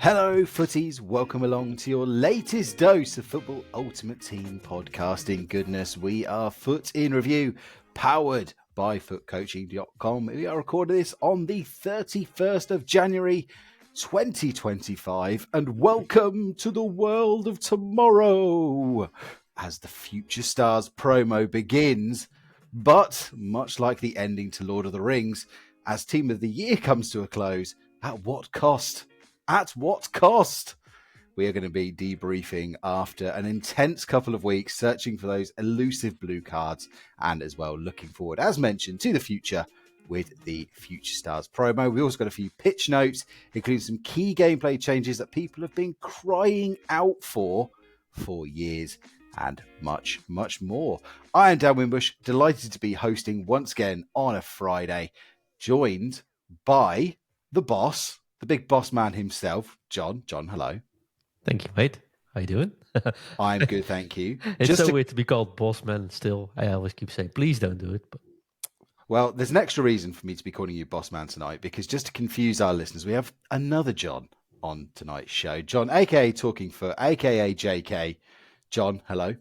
Hello, footies. Welcome along to your latest dose of Football Ultimate Team podcasting goodness. We are Foot in Review, powered by footcoaching.com. We are recording this on the 31st of January, 2025. And welcome to the world of tomorrow as the Future Stars promo begins. But much like the ending to Lord of the Rings, as Team of the Year comes to a close, at what cost? At what cost? We are going to be debriefing after an intense couple of weeks, searching for those elusive blue cards, and as well looking forward, as mentioned, to the future with the Future Stars promo. We also got a few pitch notes, including some key gameplay changes that people have been crying out for years, and much, much more. I am Dan Wimbush, delighted to be hosting once again on a Friday, joined by the boss, the big boss man himself, John. John, hello. Thank you, mate. How you doing? I'm good, thank you. It's weird to be called boss man still. I always keep saying, please don't do it. But... Well, there's an extra reason for me to be calling you boss man tonight, because just to confuse our listeners, we have another John on tonight's show. John, a.k.a. Talking Foot, a.k.a. JK. John, hello.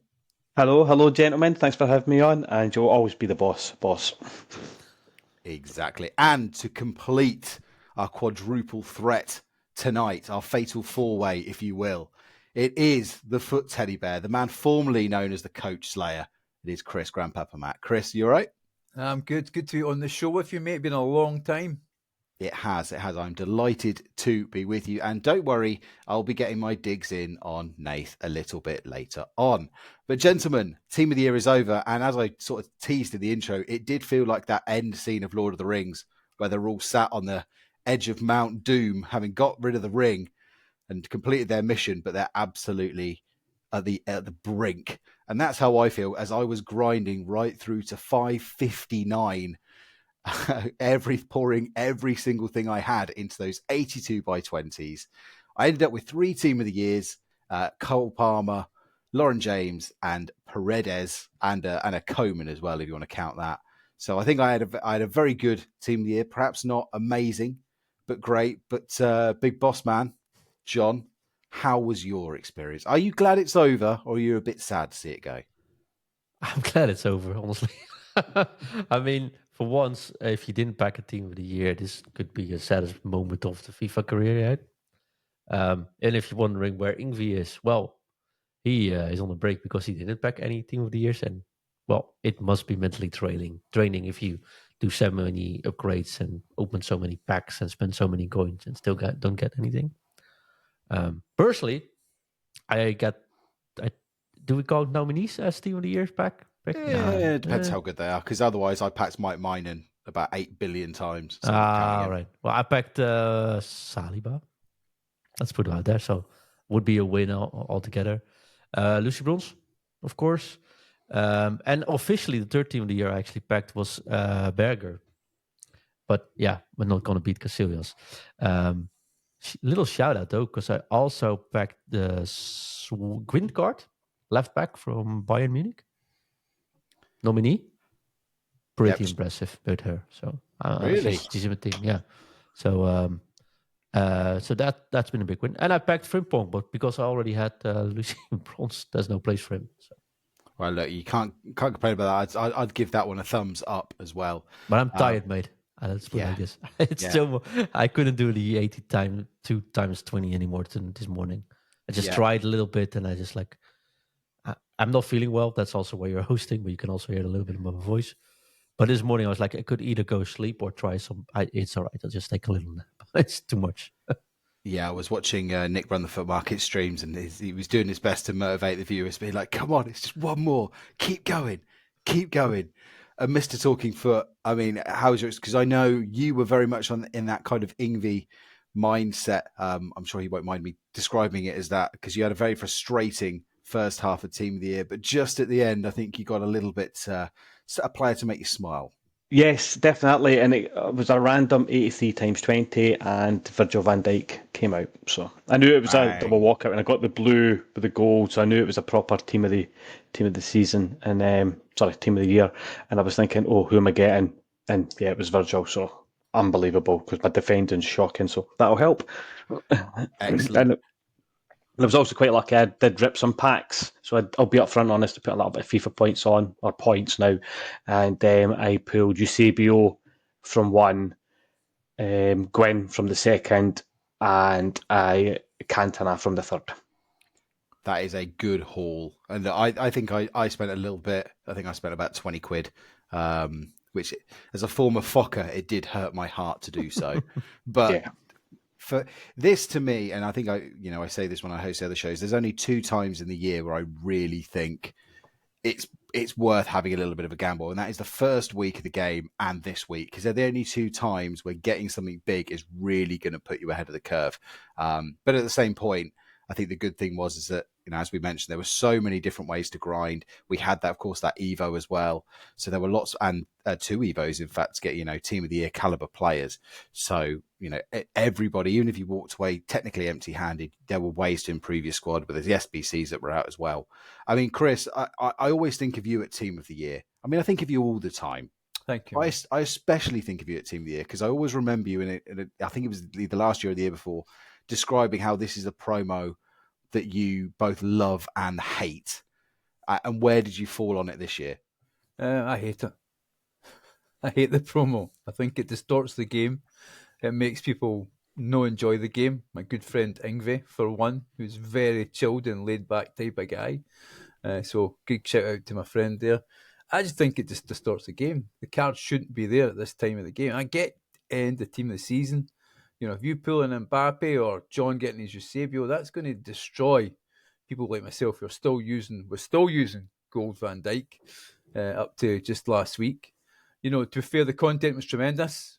Hello, gentlemen. Thanks for having me on, and you'll always be the boss. Exactly. And to complete our quadruple threat tonight, our fatal four-way, if you will, it is the Foot Teddy Bear, the man formerly known as the Coach Slayer. It is Chris, Grandpapa Matt. Chris, you all right? I'm good. Good to be on the show with you, mate. Been a long time. It has. I'm delighted to be with you. And don't worry, I'll be getting my digs in on Nath a little bit later on. But gentlemen, Team of the Year is over. And as I sort of teased in the intro, it did feel like that end scene of Lord of the Rings, where they're all sat on the edge of Mount Doom, having got rid of the ring and completed their mission, but they're absolutely at the brink. And that's how I feel as I was grinding right through to 559, pouring every single thing I had into those 82 by 20s. I ended up with 3 Team of the Years, Cole Palmer, Lauren James, and Paredes, and a Coman as well, if you want to count that. So I think I had a very good Team of the Year, perhaps not amazing, but great. But big boss man, John, how was your experience? Are you glad it's over, or are you a bit sad to see it go? I'm glad it's over, honestly. I mean, for once, if you didn't back a Team of the Year, this could be a saddest moment of the FIFA career you had. And if you're wondering where Ingvi is, well, he is on a break because he didn't back any Team of the Years. And, well, it must be mentally draining if you do so many upgrades and open so many packs and spend so many coins and still don't get anything. Personally, do we call nominees as Team of the Year's back? Yeah, it depends how good they are, because otherwise I packed Mike Minen about 8 billion times. So right. Well, I packed Saliba. Let's put it out there. So would be a win altogether. Lucy Bronze, of course. And officially, the third Team of the Year I actually packed was Berger. But yeah, we're not going to beat Casillas. Little shout out though, because I also packed the Gwindgaard, left back from Bayern Munich. Nominee. Pretty impressive with her. So really, she's in the team, yeah. So so that's been a big win. And I packed Frimpong, but because I already had Lucy Bronze, there's no place for him. So. Well, look, you can't complain about that. I'd give that one a thumbs up as well. But I'm tired, mate. Let's put it like this. It's still, I couldn't do the 80 times 2 times 20 anymore this morning. I just tried a little bit, and I just I'm not feeling well. That's also why you're hosting, but you can also hear a little bit of my voice. But this morning I was like, I could either go sleep or try some. It's all right. I'll just take a little nap. It's too much. Yeah, I was watching Nick run the Foot Market streams, and he was doing his best to motivate the viewers, being like, come on, it's just one more. Keep going. And Mr. Talking Foot, I mean, how was yours? Because I know you were very much in that kind of Ingvi mindset. I'm sure he won't mind me describing it as that, because you had a very frustrating first half of Team of the Year, but just at the end, I think you got a little bit a player to make you smile. Yes, definitely. And it was a random 83 times 20, and Virgil van Dijk came out. So I knew it was a double walkout, and I got the blue with the gold, so I knew it was a proper team of the season, and team of the year. And I was thinking, oh, who am I getting? And yeah, it was Virgil. So unbelievable because my defending's shocking, so that'll help. Excellent. And I was also quite lucky. I did rip some packs, so I'll be upfront honest to put a little bit of FIFA points on, or points now, and I pulled Eusebio from one, Gwen from the second, and Cantona from the third. That is a good haul. And I think I spent a little bit. I think I spent about 20 quid, which as a former Fokker, it did hurt my heart to do so. But Yeah. for this to me, and I think I say this when I host other shows, there's only 2 times in the year where I really think it's worth having a little bit of a gamble. And that is the first week of the game and this week, because they're the only 2 times where getting something big is really going to put you ahead of the curve. But at the same point, I think the good thing is that, as we mentioned, there were so many different ways to grind. We had that, of course, that Evo as well. So there were lots, and 2 Evos, in fact, to get, team of the year caliber players. So, everybody, even if you walked away technically empty handed, there were ways to improve your squad, but there's the SBCs that were out as well. I mean, Chris, I always think of you at team of the year. I mean, I think of you all the time. Thank you. I especially think of you at team of the year because I always remember you I think it was the last year or the year before, describing how this is a promo that you both love and hate. And where did you fall on it this year? I hate it. I hate the promo. I think it distorts the game. It makes people no enjoy the game. My good friend Ingve, for one, who's very chilled and laid back type of guy. So big shout out to my friend there. I just think it just distorts the game. The cards shouldn't be there at this time of the game. I get end the team of the season. If you pull an Mbappe or John getting his Eusebio, that's going to destroy people like myself who are still using Gold Van Dijk up to just last week. To be fair, the content was tremendous.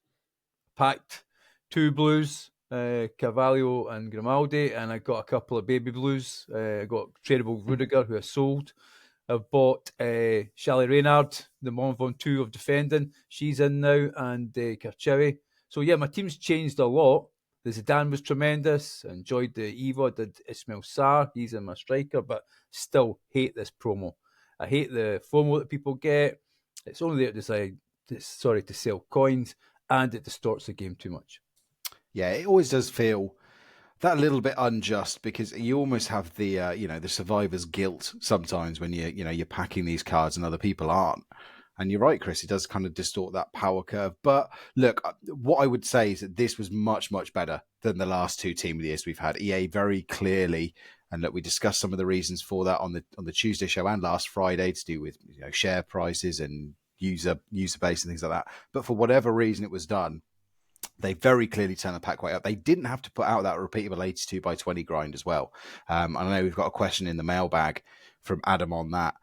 Packed 2 blues, Carvalho and Grimaldi, and I got a couple of baby blues. I got tradable Rudiger, who I sold. I've bought Shally Reynard, the Mon Ventoux of defending. She's in now, and Karchewi. So, yeah, my team's changed a lot. The Zidane was tremendous. I enjoyed the Evo. I did Ismail Sarr. He's in my striker, but still hate this promo. I hate the FOMO that people get. It's only there to sell coins, and it distorts the game too much. Yeah, it always does feel that little bit unjust because you almost have the the survivor's guilt sometimes when you're packing these cards and other people aren't. And you're right, Chris, it does kind of distort that power curve. But look, what I would say is that this was much, much better than the last 2 team of the years we've had. EA very clearly, and look, we discussed some of the reasons for that on the Tuesday show and last Friday to do with share prices and user base and things like that. But for whatever reason it was done, they very clearly turned the pack weight up. They didn't have to put out that repeatable 82 by 20 grind as well. I know we've got a question in the mailbag from Adam on that.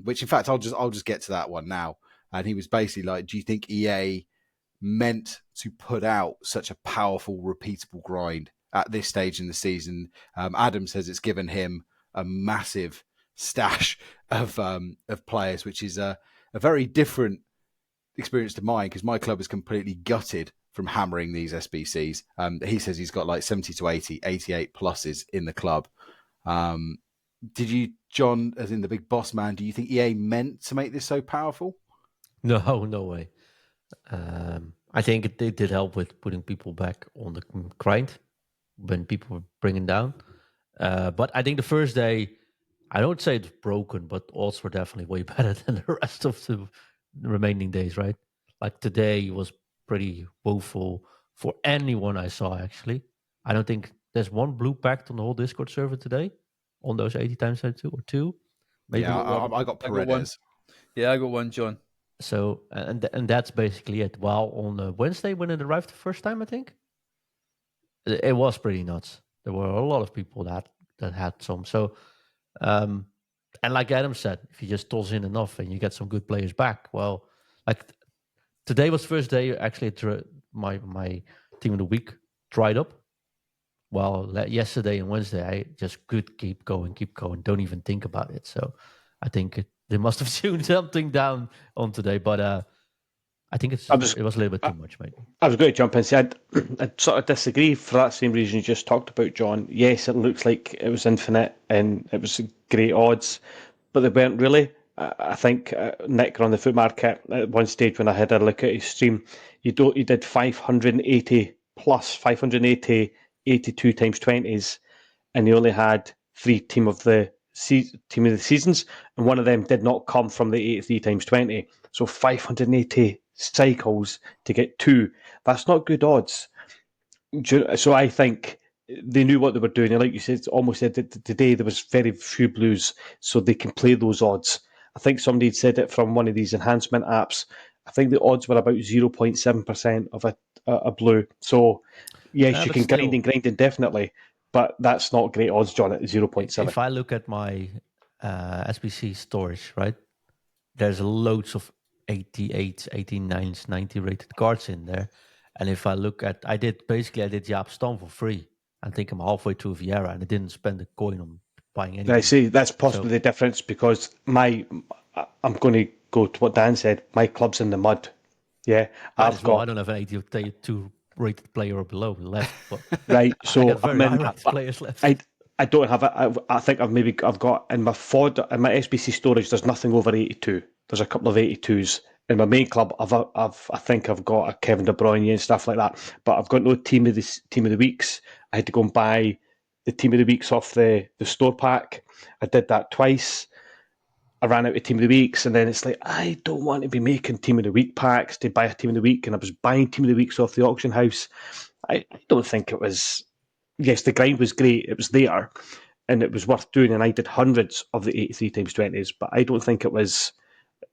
Which in fact I'll just get to that one now. And he was basically like, do you think EA meant to put out such a powerful repeatable grind at this stage in the season? Adam says it's given him a massive stash of players, which is a very different experience to mine because my club is completely gutted from hammering these SBCs. He says he's got like 70 to 80, 88 pluses in the club. Did you, John, as in the big boss man, do you think EA meant to make this so powerful? No way. I think it did help with putting people back on the grind when people were bringing down. But I think the first day, I don't say it's broken, but odds were definitely way better than the rest of the remaining days, right? Like today was pretty woeful for anyone I saw, actually. I don't think there's one blue packed on the whole Discord server today. On those 80 times 2 or 2, maybe. Yeah, I got Paredes. I got one, John. So and that's basically it. While on Wednesday when it arrived the first time, I think it was pretty nuts. There were a lot of people that had some. So and like Adam said, if you just toss in enough and you get some good players back, well, like today was first day actually my team of the week dried up. Well, yesterday and Wednesday, I just could keep going, don't even think about it. So I think they must have tuned something down on today, but I think it was a little bit too much, maybe. I was going to jump in and say I'd sort of disagree for that same reason you just talked about, John. Yes, it looks like it was infinite and it was great odds, but they weren't really. I think Nick on the Foot Market at one stage when I had a look at his stream, he did 580 plus 580 82 times 20s, and he only had 3 team of the seasons, and one of them did not come from the 83 times 20. So 580 cycles to get 2. That's not good odds. So I think they knew what they were doing. And like you said, almost said that today there was very few blues, so they can play those odds. I think somebody had said it from one of these enhancement apps. I think the odds were about 0.7% of a blue. So yes, you But can still, grind indefinitely, but that's not great odds, John, at 0.7. if I look at my SBC storage, right, there's loads of 88s, 89s, 90 rated cards in there. And if I look at, I did Jaap Stam for free. I think I'm halfway through Vieira, and I didn't spend a coin on buying anything. I see. That's possibly the difference, because I'm going to go to what Dan said. My club's in the mud. Yeah, I don't have an 82 rated player or below left, but right. So I got very high rated players left. I don't have it. I think I've got in my FOD, in my SBC storage. There's nothing over 82. There's a couple of 82s in my main club. I think I've got a Kevin De Bruyne and stuff like that. But I've got no team of the weeks. I had to go and buy the team of the weeks off the store pack. I did that twice. I ran out of team of the weeks, and then it's like, I don't want to be making team of the week packs to buy a team of the week, and I was buying team of the weeks off the auction house. I don't think it was. Yes, the grind was great. It was there, and it was worth doing. And I did hundreds of the 83 times 20s, but I don't think it was.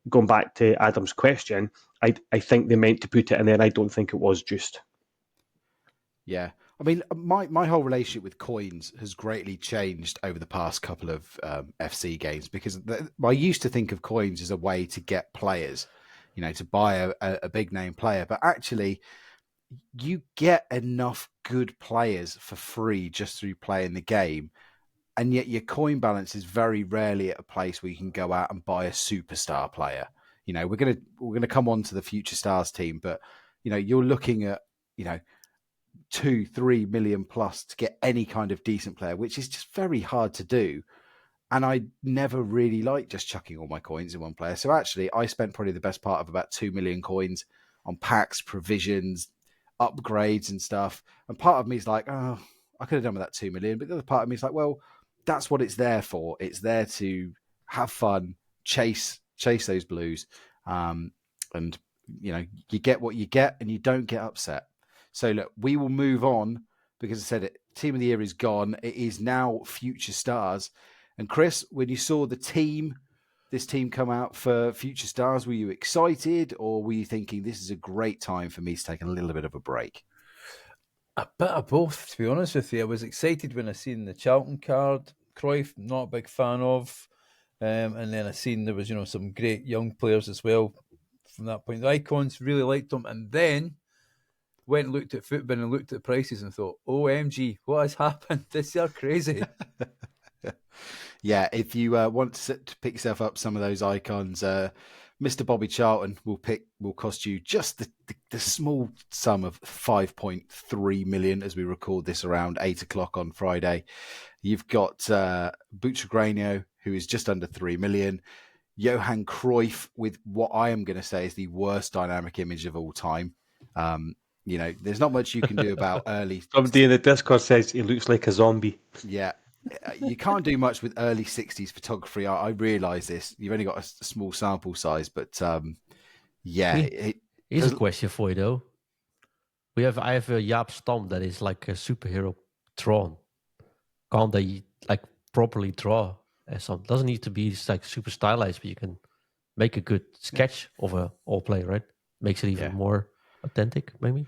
Going back to Adam's question, I think they meant to put it in there, and I don't think it was just. Yeah. I mean, my whole relationship with coins has greatly changed over the past couple of FC games, because I used to think of coins as a way to get players, to buy a big name player. But actually, you get enough good players for free just through playing the game. And yet your coin balance is very rarely at a place where you can go out and buy a superstar player. We're gonna come on to the Future Stars team, but you're looking at 2-3 million plus to get any kind of decent player, which is just very hard to do. And I never really liked just chucking all my coins in one player. So actually, I spent probably the best part of about 2 million coins on packs, provisions, upgrades and stuff. And part of me is like, oh, I could have done with that 2 million. But the other part of me is like, well, that's what it's there for. It's there to have fun, chase those blues. And, you get what you get and you don't get upset. So look, we will move on, because I said it, team of the year is gone. It is now Future Stars. And Chris, when you saw this team come out for Future Stars, were you excited, or were you thinking this is a great time for me to take a little bit of a break? A bit of both, to be honest with you. I was excited when I seen the Charlton card. Cruyff, not a big fan of. And then I seen there was, some great young players as well from that point. The icons, really liked them. And then went and looked at Footbin and looked at the prices and thought, OMG, what has happened? This year crazy. Yeah, if you want to pick yourself up some of those icons, Mr. Bobby Charlton will cost you just the small sum of 5.3 million as we record this around 8 o'clock on Friday. You've got Butragueño, who is just under 3 million. Johan Cruyff with what I am going to say is the worst dynamic image of all time. There's not much you can do about early. Somebody in the Discord says he looks like a zombie. Yeah. You can't do much with early 60s photography. I realise this. You've only got a small sample size, but Here's a question for you, though. I have a Jaap Stam that is like a superhero drawn. Can't they properly draw? Some doesn't need to be like super stylized, but you can make a good sketch of a all player, right? Makes it even more authentic, maybe.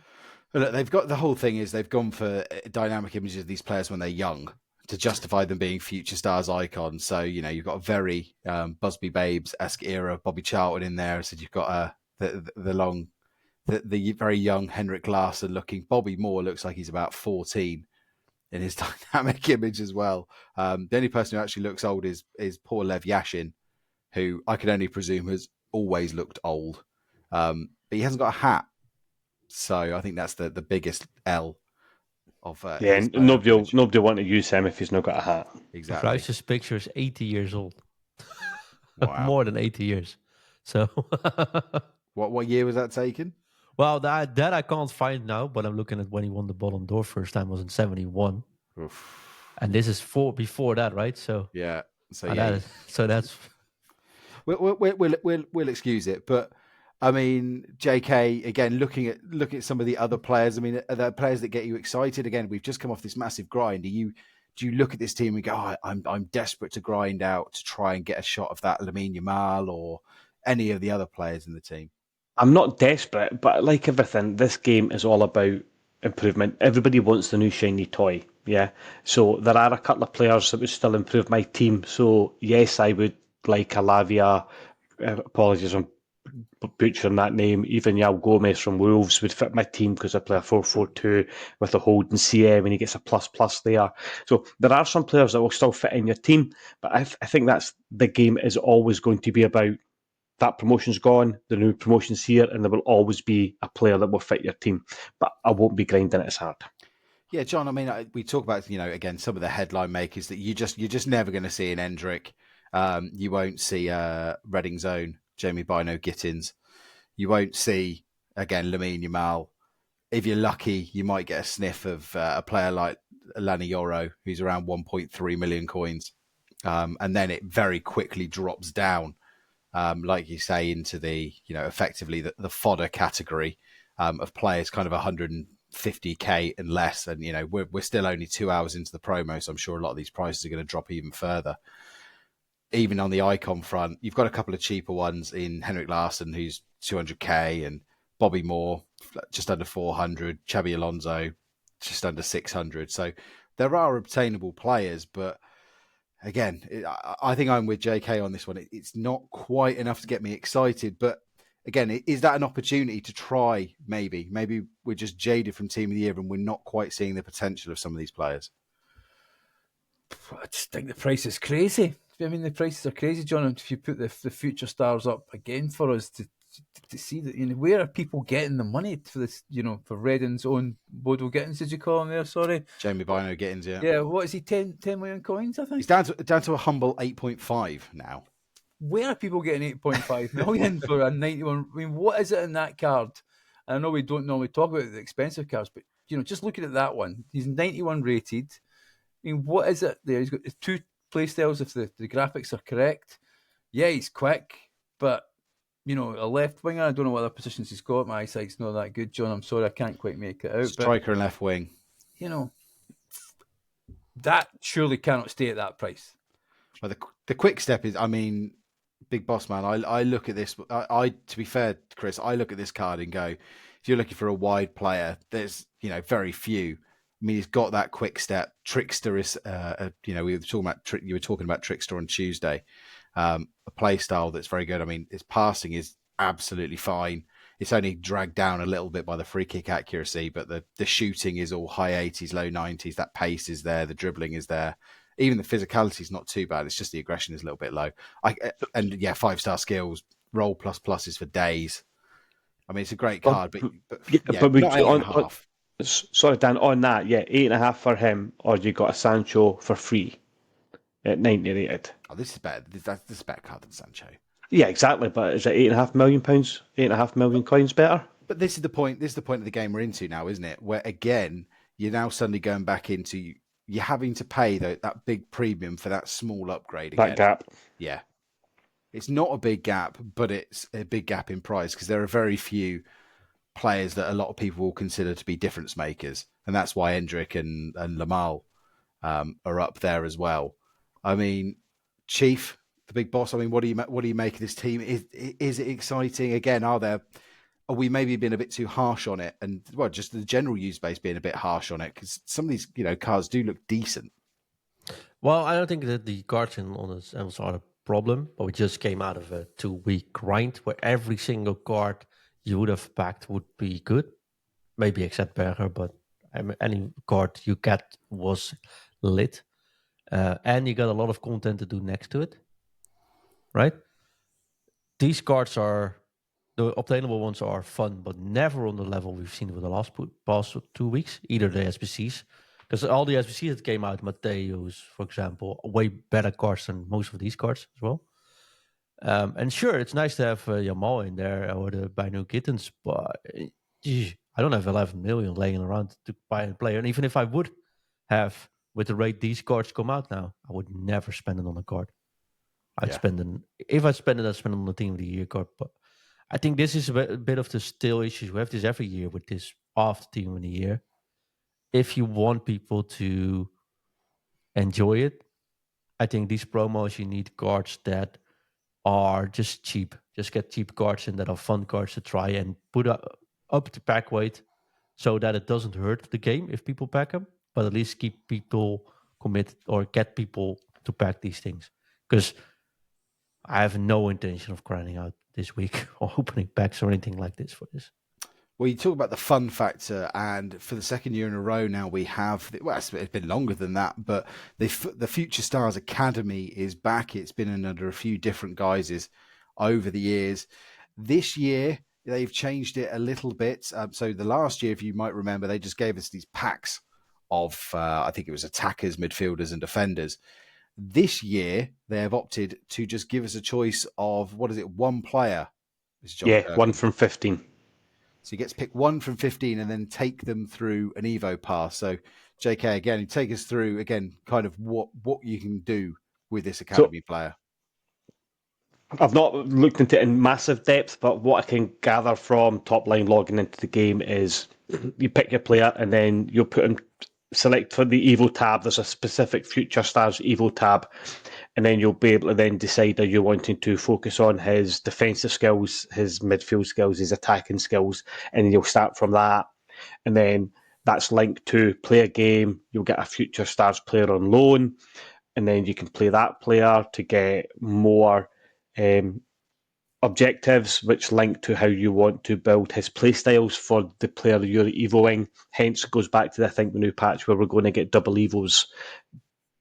Look, they've got the whole thing is they've gone for dynamic images of these players when they're young to justify them being Future Stars icons. So, you've got a very Busby Babes-esque era, Bobby Charlton in there. So you've got the very young Henrik Larsson looking. Bobby Moore looks like he's about 14 in his dynamic image as well. The only person who actually looks old is poor Lev Yashin, who I can only presume has always looked old. But he hasn't got a hat. So I think that's the biggest L. Nobody will want to use him if he's not got a hat. Exactly. Rice's picture is 80 years old. Wow. More than 80 years. So, What year was that taken? well, that I can't find now, but I'm looking at when he won the Ballon d'Or first time was in 71. Oof. And this is before that, right? So, Yeah. So that's we'll excuse it, but I mean, JK again. Looking at some of the other players. I mean, are there players that get you excited? Again, we've just come off this massive grind. Do you look at this team and go, oh, I'm desperate to grind out to try and get a shot of that Lamine Yamal or any of the other players in the team? I'm not desperate, but like everything, this game is all about improvement. Everybody wants the new shiny toy, yeah? So there are a couple of players that would still improve my team. So yes, I would like a Lavia, apologies on butchering that name, even Yao Gomez from Wolves would fit my team because I play a 4-4-2 with a holding CM and he gets a plus there. So there are some players that will still fit in your team, but I think that's the game is always going to be about. That promotion's gone, the new promotion's here, and there will always be a player that will fit your team. But I won't be grinding it as hard. Yeah, John. I mean, we talk about again some of the headline makers that you're just never going to see in Endrick. You won't see Reading's own Jamie Bino Gittins. You won't see again Lamine Yamal. If you're lucky, you might get a sniff of a player like Lani Yoro, who's around 1.3 million coins, and then it very quickly drops down. Like you say, into the effectively the fodder category of players, kind of 150k and less. And we're still only 2 hours into the promo, so I'm sure a lot of these prices are going to drop even further. Even on the icon front, you've got a couple of cheaper ones in Henrik Larsson, who's 200k, and Bobby Moore just under 400, Xabi Alonso just under 600. So there are obtainable players, but again, I think I'm with JK on this one. It's not quite enough to get me excited, but again, is that an opportunity to try? Maybe we're just jaded from Team of the Year and we're not quite seeing the potential of some of these players. I just think the price is crazy. I mean, the prices are crazy, John. And if you put the future stars up again for us to see that, where are people getting the money for this? For Reading's own Bodo Gittins, did you call him there? Sorry, Jamie Bino Gittins, yeah. Yeah, what is he? 10 million coins, I think. He's down to a humble 8.5 now. Where are people getting 8.5 million for a 91? I mean, what is it in that card? I know we don't normally talk about the expensive cards, but just looking at that one, he's 91 rated. I mean, what is it there? He's got 2 play styles if the graphics are correct. Yeah, he's quick, but a left winger. I don't know what other positions he's got. My eyesight's not that good, John. I'm sorry, I can't quite make it out. Striker and left wing. That surely cannot stay at that price. Well, the quick step is, I mean, big boss man. I look at this. I to be fair, Chris, I look at this card and go, if you're looking for a wide player, there's very few. I mean, he's got that quick step. Trickster is, you were talking about Trickster on Tuesday. A play style that's very good. I mean, his passing is absolutely fine. It's only dragged down a little bit by the free kick accuracy, but the shooting is all high 80s, low 90s. That pace is there. The dribbling is there. Even the physicality is not too bad. It's just the aggression is a little bit low. 5-star skills, roll plus is for days. I mean, it's a great card, but not 8.5. Sorry, Dan, on that, 8.5 for him, or you got a Sancho for free at 90 rated. Oh, this is better. This is a better card than Sancho. Yeah, exactly. But is it £8.5 million? £8.5 million coins better? But this is the point. This is the point of the game we're into now, isn't it? Where again, you're now suddenly going back into you're having to pay that big premium for that small upgrade again. That gap. Yeah, it's not a big gap, but it's a big gap in price because there are very few players that a lot of people will consider to be difference makers, and that's why Endrick and Lamal are up there as well. I mean, Chief, the big boss. I mean, what do you make of this team? Is it exciting? Again, are we maybe been a bit too harsh on it? And just the general user base being a bit harsh on it because some of these cards do look decent. Well, I don't think that the cards on this are a problem, but we just came out of a 2-week grind where every single card you would have packed would be good, maybe except Berger, but any card you get was lit. And you got a lot of content to do next to it, right? These cards the obtainable ones are fun, but never on the level we've seen over the past 2 weeks, either the SBCs. Because all the SBCs that came out, Mateos, for example, way better cards than most of these cards as well. And sure, it's nice to have Jamal in there or the Binu Kittens, but I don't have 11 million laying around to buy a player. And even if I would have, with the rate these cards come out now, I would never spend it on a card. I'd spend it, if I spend it, I'd spend it on the Team of the Year card. But I think this is a bit of the still issues. We have this every year with this off the Team of the Year. If you want people to enjoy it, I think these promos, you need cards that are just cheap. Just get cheap cards and that are fun cards to try and put up the pack weight so that it doesn't hurt the game if people pack them, but at least keep people committed or get people to pack these things. Because I have no intention of grinding out this week or opening packs or anything like this for this. Well, you talk about the fun factor, and for the second year in a row now, we have, well, it's been longer than that, but the Future Stars Academy is back. It's been under a few different guises over the years. This year, they've changed it a little bit. So the last year, if you might remember, they just gave us these packs of, I think it was attackers, midfielders, and defenders. This year, they have opted to just give us a choice of, what is it, one player? Yeah, 1 from 15. So you get to pick 1 from 15 and then take them through an Evo pass. So, JK, again, you take us through, again, kind of what you can do with this academy player. I've not looked into it in massive depth, but what I can gather from top line logging into the game is you pick your player and then you'll put him, select for the Evo tab. There's a specific Future Stars Evo tab, and then you'll be able to then decide are you wanting to focus on his defensive skills, his midfield skills, his attacking skills, and you'll start from that. And then that's linked to play a game. You'll get a Future Stars player on loan, and then you can play that player to get more objectives, which link to how you want to build his playstyles for the player you're evoing. Hence, goes back to, I think, the new patch where we're going to get double evos.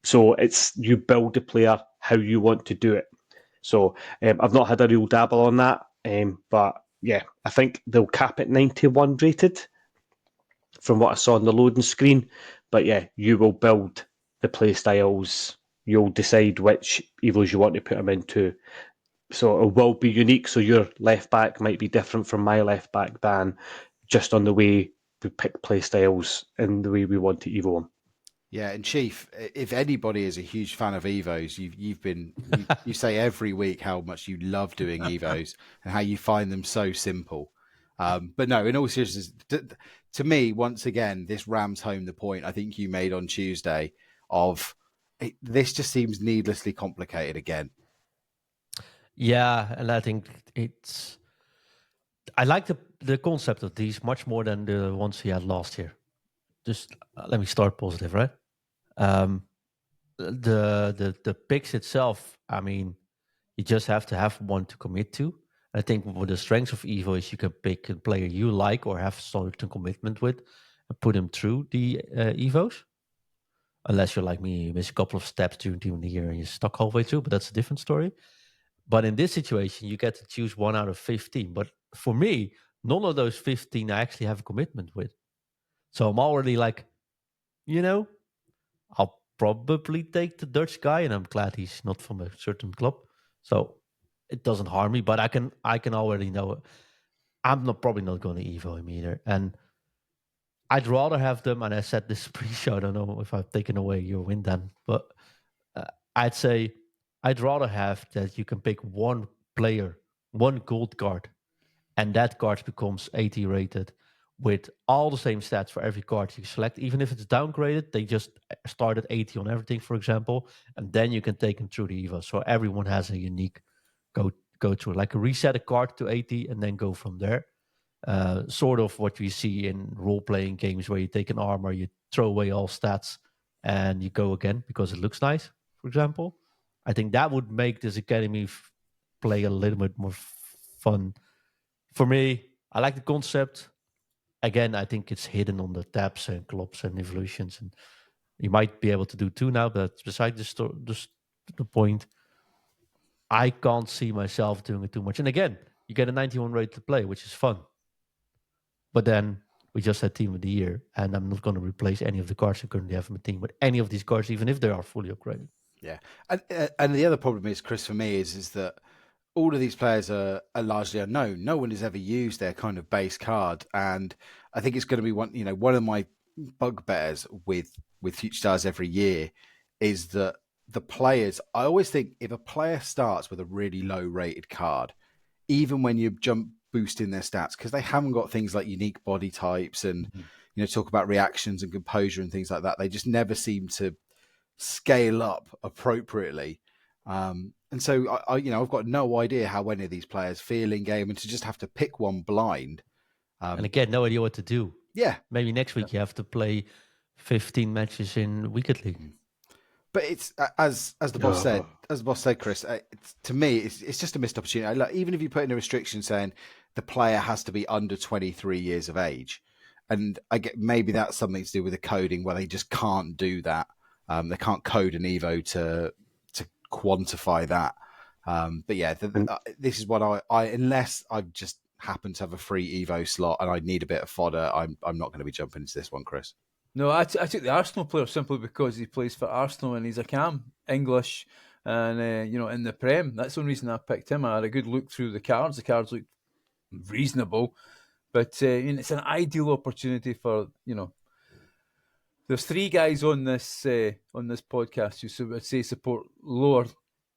So it's you build the player how you want to do it. So I've not had a real dabble on that, but yeah, I think they'll cap it 91 rated from what I saw on the loading screen. But yeah, you will build the playstyles. You'll decide which evos you want to put them into. So it will be unique. So your left back might be different from my left back, Dan, just on the way we pick playstyles and the way we want to evo them. Yeah, and Chief, if anybody is a huge fan of Evos, you say every week how much you love doing Evos and how you find them so simple. But no, in all seriousness, to me, once again, this rams home the point I think you made on Tuesday of this just seems needlessly complicated again. Yeah, and I think I like the concept of these much more than the ones he had last year. Just let me start positive, right? The picks itself, I mean, you just have to have one to commit to. I think with the strengths of Evo is you can pick a player you like or have certain commitment with and put him through the Evos. Unless you're like me, you miss a couple of steps during the year and you're stuck halfway through, but that's a different story. But in this situation, you get to choose 1 out of 15. But for me, none of those 15 I actually have a commitment with. So I'm already like, I'll probably take the Dutch guy, and I'm glad he's not from a certain club. So it doesn't harm me, but I can already know I'm probably not going to Evo him either. And I'd rather have them, and I said this pre-show, I don't know if I've taken away your win then, but I'd say I'd rather have that you can pick one player, one gold card, and that card becomes 80 rated with all the same stats for every card you select. Even if it's downgraded, they just start at 80 on everything, for example, and then you can take them through the EVO. So everyone has a unique go through, like a reset a card to 80 and then go from there. Sort of what we see in role-playing games where you take an armor, you throw away all stats, and you go again because it looks nice, for example. I think that would make this academy play a little bit more fun. For me, I like the concept. Again, I think it's hidden on the tabs and clubs and evolutions, and you might be able to do 2 now, but besides the point, I can't see myself doing it too much. And again, you get a 91 rate to play, which is fun. But then we just had Team of the Year, and I'm not going to replace any of the cards I currently have in my team with any of these cards, even if they are fully upgraded. Yeah, and the other problem is, Chris, for me is that all of these players are largely unknown. No one has ever used their kind of base card, and I think it's going to be one of my bugbears with Future Stars every year is that the players. I always think if a player starts with a really low rated card, even when you jump boosting their stats, because they haven't got things like unique body types and talk about reactions and composure and things like that, they just never seem to scale up appropriately. And so I've got no idea how any of these players feel in game, and to just have to pick one blind. And again, no idea what to do. Yeah, maybe next week you have to play 15 matches in Weekend League. But it's as the boss said, Chris. To me, it's just a missed opportunity. Like, even if you put in a restriction saying the player has to be under 23 years of age, and I get maybe that's something to do with the coding where they just can't do that. They can't code an Evo to quantify that. But yeah, this is what I unless I just happen to have a free Evo slot and I need a bit of fodder, I'm not going to be jumping into this one, Chris. No, I took the Arsenal player simply because he plays for Arsenal and he's a cam, English, and in the Prem. That's the only reason I picked him. I had a good look through the cards. The cards looked reasonable, but it's an ideal opportunity for There's three guys on this podcast who would say support lower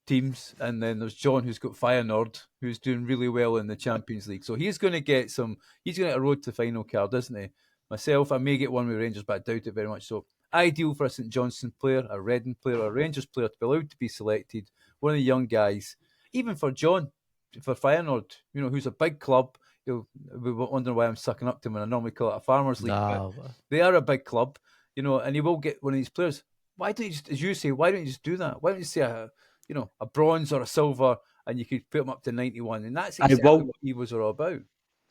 teams, and then there's John, who's got Feyenoord, who's doing really well in the Champions League. So he's going to get a road to final card, isn't he? Myself, I may get one with Rangers, but I doubt it very much. So ideal for a St Johnstone player, a Reading player, a Rangers player to be allowed to be selected. One of the young guys, even for John, for Feyenoord, who's a big club. You'll be wondering why I'm sucking up to him when I normally call it a farmers league. No. But they are a big club, and he will get one of these players. Why don't you just, as you say, why don't you just do that? Why don't you say a bronze or a silver, and you could put them up to 91? And that's exactly what EVOs are all about.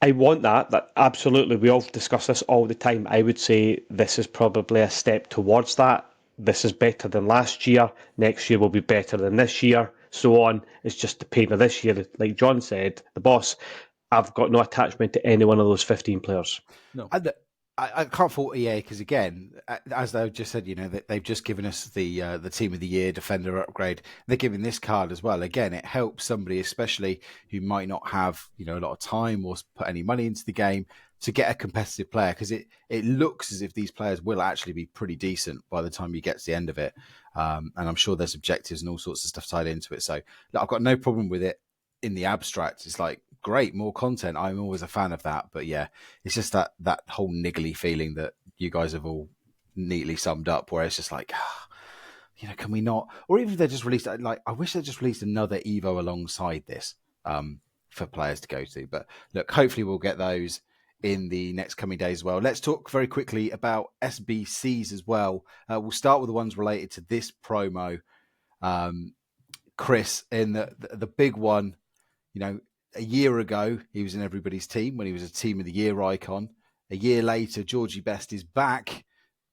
I want that absolutely. We all discuss this all the time. I would say this is probably a step towards that. This is better than last year. Next year will be better than this year. So on. It's just the pain of this year. Like John said, the boss, I've got no attachment to any one of those 15 players. No. I can't fault EA because, again, as they just said, they've just given us the Team of the Year Defender upgrade. They're giving this card as well. Again, it helps somebody, especially who might not have a lot of time or put any money into the game, to get a competitive player, because it looks as if these players will actually be pretty decent by the time you get to the end of it. And I'm sure there's objectives and all sorts of stuff tied into it. So I've got no problem with it in the abstract. It's like, great, more content. I'm always a fan of that. But yeah, it's just that whole niggly feeling that you guys have all neatly summed up, where it's just like, can we not? Or even if they just released, like, I wish they just released another Evo alongside this for players to go to. But look, hopefully we'll get those in the next coming days as well. Let's talk very quickly about SBCs as well. We'll start with the ones related to this promo. Chris, in the big one, a year ago, he was in everybody's team when he was a Team of the Year icon. A year later, Georgie Best is back,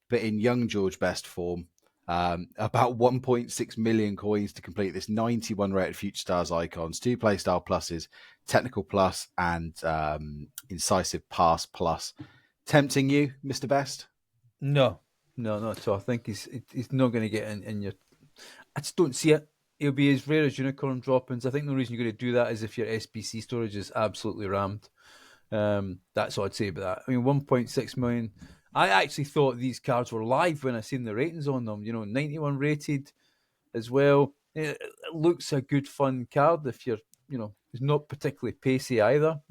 but in young George Best form. About 1.6 million coins to complete this 91 rated Future Stars icons, 2 playstyle pluses, technical plus, and incisive pass plus. Tempting you, Mr. Best? No, not at all. I think he's not going to get in your... I just don't see it. It'll be as rare as unicorn drop-ins. I think the reason you're going to do that is if your SBC storage is absolutely rammed. That's all I'd say about that. I mean, 1.6 million. I actually thought these cards were live when I seen the ratings on them. 91 rated as well. It looks a good, fun card. If you're, he's not particularly pacey either.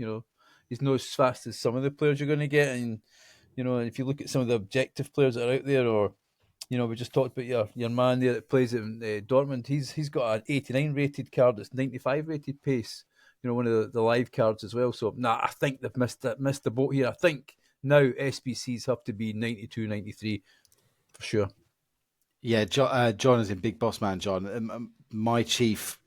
He's not as fast as some of the players you're going to get. And, if you look at some of the objective players that are out there, or we just talked about your man there that plays in Dortmund. He's got an 89 rated card that's 95 rated pace. One of the live cards as well. So I think they've missed the boat here. I think now SBCs have to be 92, 93 for sure. Yeah, John is in Big Boss Man. John, my chief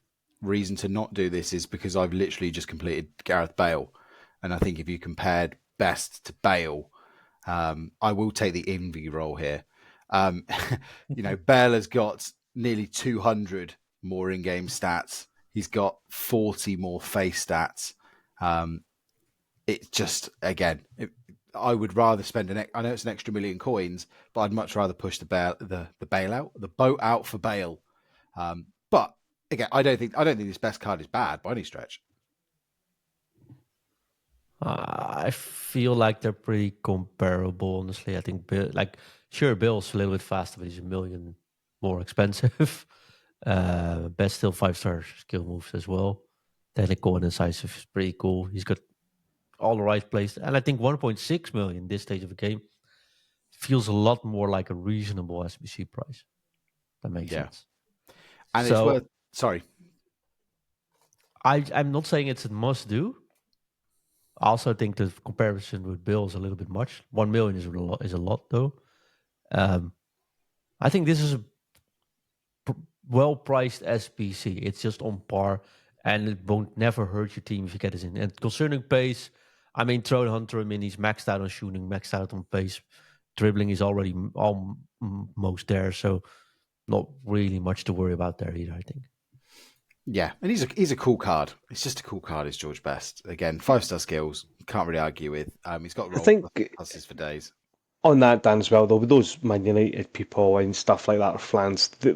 reason to not do this is because I've literally just completed Gareth Bale, and I think if you compared Best to Bale, I will take the envy role here. Bale has got nearly 200 more in-game stats. He's got 40 more face stats. It's just, again, I would rather spend I know it's an extra million coins, but I'd much rather push the boat out for Bale. But again, I don't think this best card is bad by any stretch. I feel like they're pretty comparable, honestly. I think Bill's a little bit faster, but he's $1 million more expensive. Best still 5-star skill moves as well. Technical and incisive is pretty cool. He's got all the right plays, and I think 1.6 million this stage of the game feels a lot more like a reasonable SBC price. That makes sense. And so it's worth. Sorry, I'm not saying it's a must do. I also think the comparison with Bill is a little bit much. 1 million is a lot though. I think this is a well-priced SBC. It's just on par, and it won't never hurt your team if you get this in. And concerning pace, I mean, Throne Hunter, he's maxed out on shooting, maxed out on pace. Dribbling is already almost there, so not really much to worry about there either, I think. Yeah, and he's a cool card. It's just a cool card. Is George Best again? 5-star skills, can't really argue with. He's got pluses for days. On that, Dan, as well, there'll be those Man United people and stuff like that, or flans. There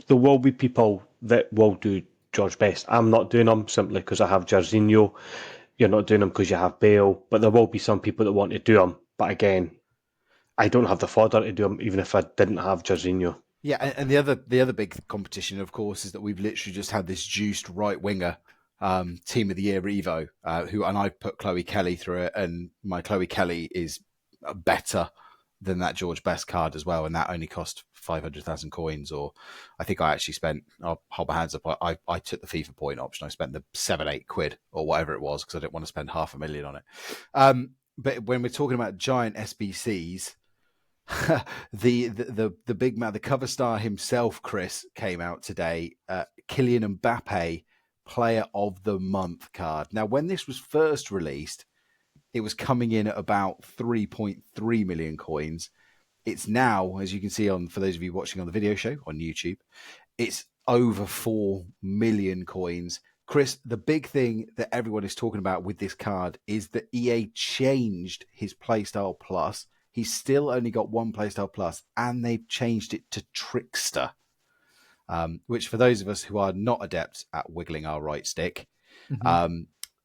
will be people that will do George Best. I'm not doing them simply because I have Jorginho. You're not doing them because you have Bale. But there will be some people that want to do them. But again, I don't have the fodder to do them, even if I didn't have Jorginho. Yeah, and the other big competition, of course, is that we've literally just had this juiced right winger team of the year EVO, and I put Chloe Kelly through it, and my Chloe Kelly is better than that George Best card as well, and that only cost 500,000 coins. Or I think I actually spent. I'll hold my hands up. I took the FIFA point option. I spent the 7-8 quid or whatever it was because I didn't want to spend $500,000 on it. But when we're talking about giant SBCs. the big man, the cover star himself, Chris, came out today. Kylian Mbappe, Player of the Month card. Now, when this was first released, it was coming in at about 3.3 million coins. It's now, as you can see for those of you watching on the video show on YouTube, it's over 4 million coins. Chris, the big thing that everyone is talking about with this card is that EA changed his Playstyle Plus. He's still only got one Playstyle Plus, and they've changed it to Trickster, which for those of us who are not adept at wiggling our right stick,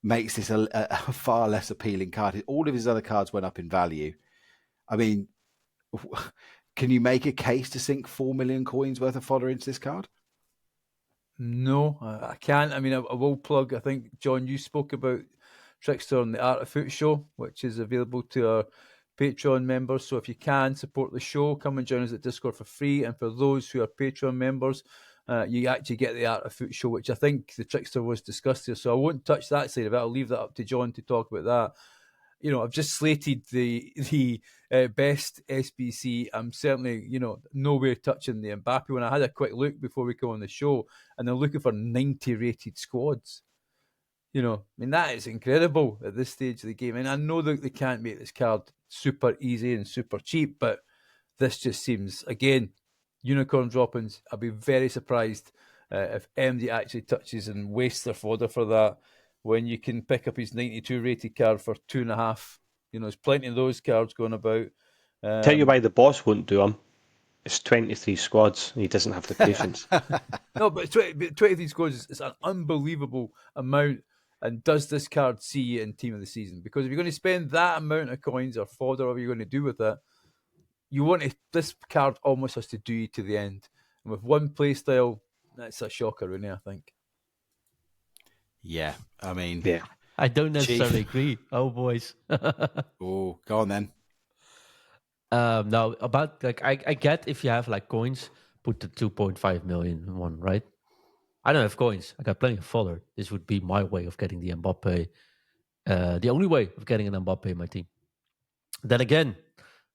makes this a far less appealing card. All of his other cards went up in value. I mean, can you make a case to sink 4 million coins worth of fodder into this card? No, I can't. I mean, I will plug, I think, John, you spoke about Trickster on the Art of Foot show, which is available to our Patreon members. So if you can support the show, come and join us at Discord for free. And for those who are Patreon members, you actually get the Art of Foot show, which I think the Trickster was discussed here. So I won't touch that side of it. I'll leave that up to John to talk about that. You know, I've just slated the best SBC. I'm certainly, nowhere touching the Mbappe one. I had a quick look before we come on the show, and they're looking for 90 rated squads. I mean, that is incredible at this stage of the game. And I know that they can't make this card super easy and super cheap, but this just seems, again, unicorn droppings. I'll be very surprised if MD actually touches and wastes their fodder for that when you can pick up his 92 rated card for 2.5. There's plenty of those cards going about. Tell you why the boss won't do them. It's 23 squads, and he doesn't have the patience. No, but 23 squads is an unbelievable amount. And does this card see you in Team of the Season? Because if you're going to spend that amount of coins or fodder, whatever you're going to do with it, this card almost has to do you to the end. And with one play style, that's a shocker, really, I think. Yeah, I mean... Yeah. I don't necessarily agree. Oh, boys. Oh, go on then. No, about, I get if you have, coins, put the 2.5 million one, right? I don't have coins. I got plenty of fodder. This would be my way of getting the Mbappe. The only way of getting an Mbappe in my team. Then again,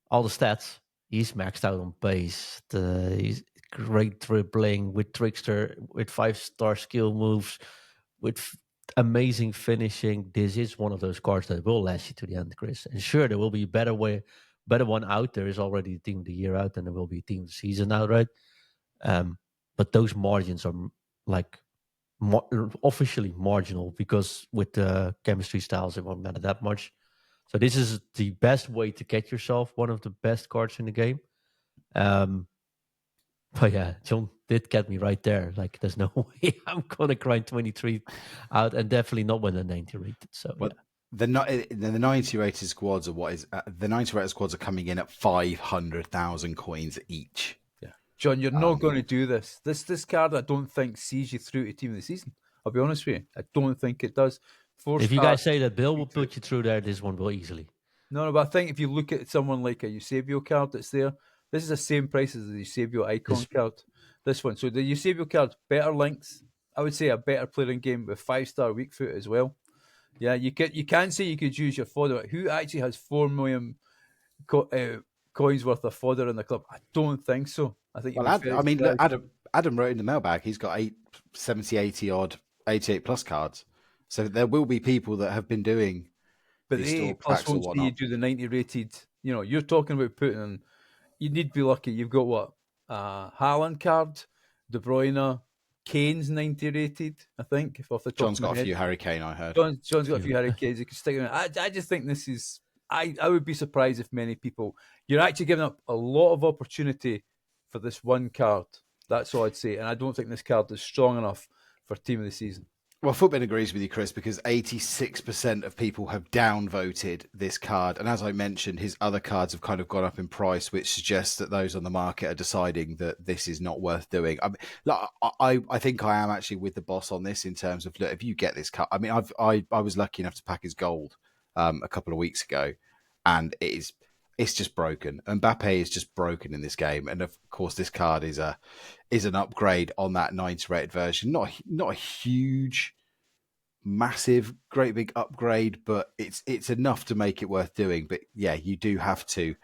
all the stats. He's maxed out on pace. He's great dribbling with Trickster, with 5-star skill moves, with amazing finishing. This is one of those cards that will last you to the end, Chris. And sure, there will be a better one out. There is already a Team of the Year out, and there will be a Team of the Season out, right? But those margins are officially marginal because with the chemistry styles, it won't matter that much. So this is the best way to get yourself one of the best cards in the game. But yeah, John did get me right there. Like, there's no way I'm gonna grind 23 out, and definitely not when they're 90 rated. So Well, the 90 rated squads are the 90 rated squads are coming in at 500,000 coins each. Yeah, John, you're not going to do this. This card, I don't think sees you through to team of the season. I'll be honest with you. I don't think it does. if you guys say that Bill will put you through there, this one will easily. No, but I think if you look at someone like a Eusebio card that's there, this is the same price as the Eusebio icon card. This one. So the Eusebio card, better links. I would say a better player in game with 5-star weak foot as well. Yeah, you can say you could use your fodder. Who actually has 4 million coins worth of fodder in the club? I don't think so. I think. Well, Adam wrote in the mailbag. He's got 70, 80 odd, 88 plus cards. So there will be people that have been doing. But the 80 plus won't see you do the 90 rated. You know, you're talking about putting in. You need to be lucky. You've got what? Haaland card, De Bruyne, Kane's 90 rated, I think. If off the top John's got a few Harry Kane, I heard. John's got a few Harry Kanes. You can stick in. I just think this is. I would be surprised if many people. You're actually giving up a lot of opportunity for this one card. That's all I'd say. And I don't think this card is strong enough for team of the season. Well, Footbin agrees with you, Chris, because 86% of people have downvoted this card. And as I mentioned, his other cards have kind of gone up in price, which suggests that those on the market are deciding that this is not worth doing. I think I am actually with the boss on this in terms of, look, if you get this card, I mean, I was lucky enough to pack his gold a couple of weeks ago, and it's just broken. Mbappe is just broken in this game. And of course, this card is an upgrade on that 90 rated version. Not a huge, massive, great big upgrade, but it's enough to make it worth doing. But yeah, you do have to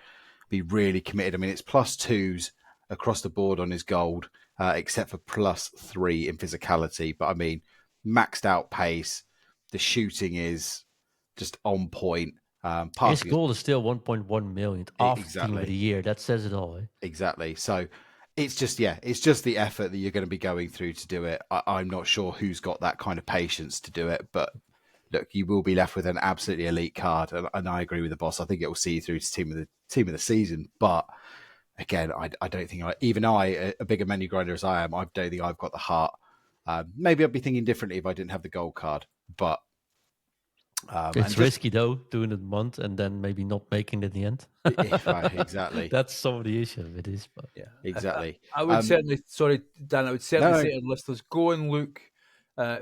be really committed. I mean, it's +2s across the board on his gold, except for +3 in physicality. But I mean, maxed out pace. The shooting is just on point. His goal is still 1.1 million after Team of the Year. That says it all. Exactly. So it's just the effort that you're going to be going through to do it. I'm not sure who's got that kind of patience to do it, but look, you will be left with an absolutely elite card, and I agree with the boss. I think it will see you through to team of the season. But again, I don't think a bigger menu grinder as I am, I don't think I've got the heart. Maybe I'd be thinking differently if I didn't have the gold card, but. It's risky though, doing it a month and then maybe not making it in the end. Right, exactly. That's some of the issue of it is. But yeah, exactly. I would certainly, sorry, Dan, I would certainly say to listeners, go and look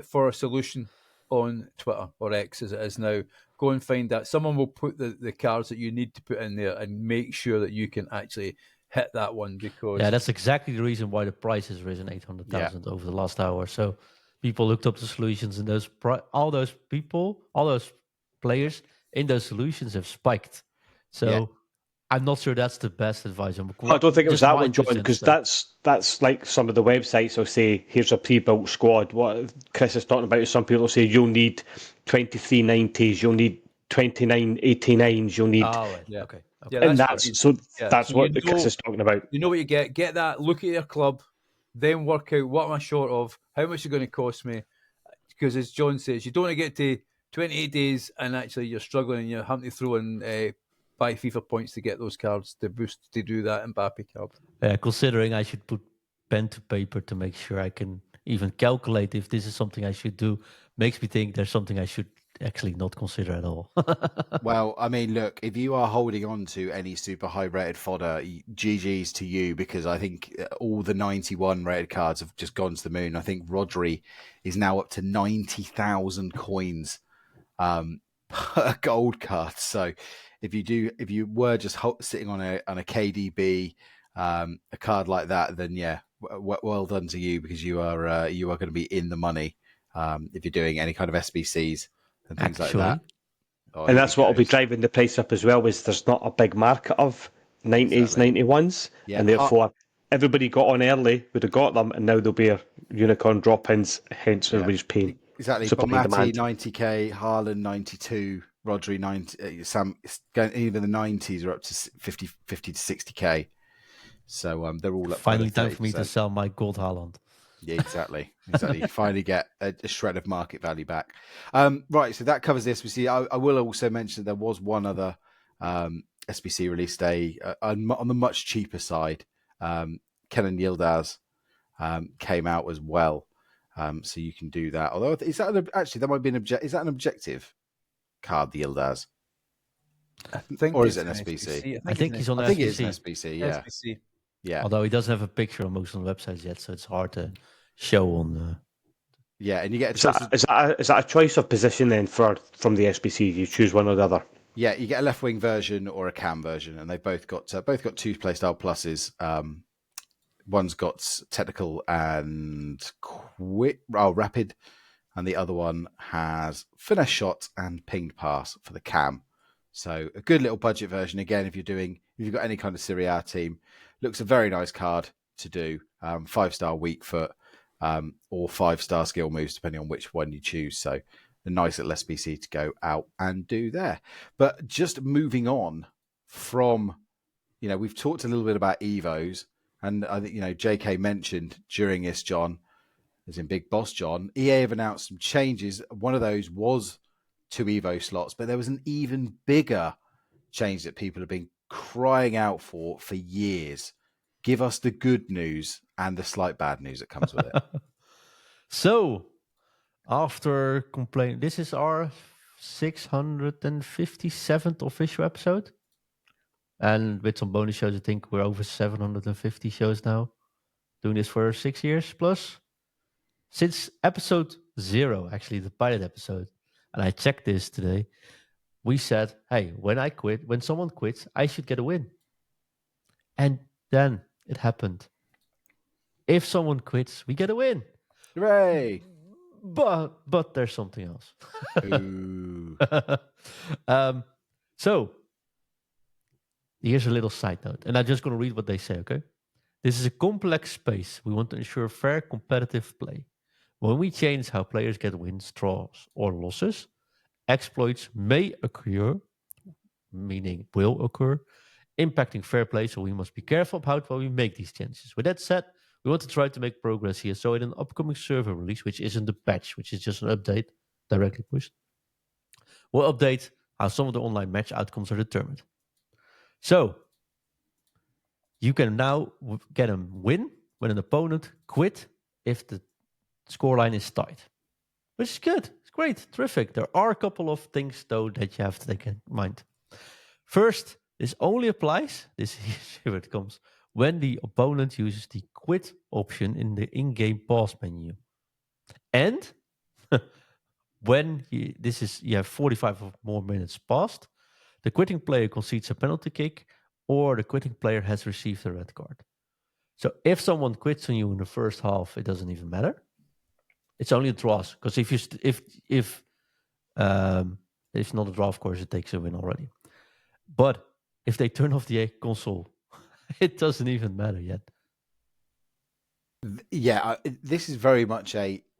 for a solution on Twitter or X as it is now. Go and find that. Someone will put the cards that you need to put in there and make sure that you can actually hit that one, because that's exactly the reason why the price has risen 800,000 over the last hour. So people looked up the solutions, and all those players in those solutions have spiked. So I'm not sure that's the best advice. I don't think it was that one, John, because that's like some of the websites will say, here's a pre-built squad. What Chris is talking about is some people say you'll need 23 90s, you'll need 29 89s, you'll need... Okay. Yeah, and that's what Chris is talking about. You know what you get? Get that, look at your club, then work out what am I short of, how much is going to cost me. Because as John says, you don't want to get to 28 days and actually you're struggling and you're having to throw in buy FIFA points to get those cards to boost to do that Mbappe card. Considering I should put pen to paper to make sure I can even calculate if this is something I should do, makes me think there's something I should actually not consider at all. Well, I mean, look, if you are holding on to any super high rated fodder, GG's to you, because I think all the 91 rated cards have just gone to the moon. I think Rodri is now up to 90,000 coins per gold card. So if you were just sitting on a KDB, a card like that, then well done to you, because you are going to be in the money if you're doing any kind of SBCs and things like that. And that's what will be driving the price up as well, is there's not a big market of 90s, 91s, and therefore everybody got on early, would have got them, and now there'll be a unicorn drop-ins, hence everybody's paying. Exactly. Bonmati 90k, Haaland 92, Rodri 90, even the 90s are up to 50 to 60k. So they're all up. Finally time for me to sell my gold Haaland. Yeah, exactly. You finally get a shred of market value back. Right, so that covers this. We see. I will also mention there was one other SBC release day on the much cheaper side Kenan Yildiz came out as well. So you can do that. Although is that actually that might be an is that an objective card, the Yildiz? I think Or is it's it an SBC? I think he's on I the think it is an SBC. SBC. Yeah, SBC. yeah, Although he doesn't have a picture on most of the websites yet, so it's hard to show on. yeah. And you get a Is choice. that a choice of position then from the SBC? You choose one or the other. Yeah, you get a left wing version or a cam version, and they've both got two playstyle pluses. One's got technical and rapid, and the other one has finesse shot and pinged pass for the cam. So a good little budget version. Again, if you've got any kind of Serie A team, looks a very nice card to do. 5-star weak foot or 5-star skill moves, depending on which one you choose. So a nice little SBC to go out and do there. But just moving on from, we've talked a little bit about EVOs, and I think, JK mentioned during this, John, as in Big Boss John, EA have announced some changes. One of those was 2 EVO slots, but there was an even bigger change that people have been crying out for years. Give us the good news and the slight bad news that comes with it. So, after complaining, this is our 657th official episode. And with some bonus shows, I think we're over 750 shows now. Doing this for 6 years plus. Since episode 0, actually, the pilot episode. And I checked this today. We said, hey, when someone quits, I should get a win. And then it happened. If someone quits, we get a win. Hooray! But there's something else. Ooh. So here's a little side note, and I'm just going to read what they say, okay? This is a complex space. We want to ensure fair, competitive play. When we change how players get wins, draws, or losses, exploits may occur, meaning will occur, impacting fair play, so we must be careful about how we make these changes. With that said, we want to try to make progress here. So in an upcoming server release, which isn't a patch, which is just an update, directly pushed, we'll update how some of the online match outcomes are determined. So you can now get a win when an opponent quit if the scoreline is tied, which is good. It's great, terrific. There are a couple of things, though, that you have to take in mind. First, this only applies, this is where it comes, when the opponent uses the quit option in the in-game pause menu. And when you have 45 or more minutes passed, the quitting player concedes a penalty kick, or the quitting player has received a red card. So if someone quits on you in the first half, it doesn't even matter. It's only a draw. Because if it's not a draw, of course, it takes a win already. But if they turn off the console, it doesn't even matter yet. Yeah, this is very much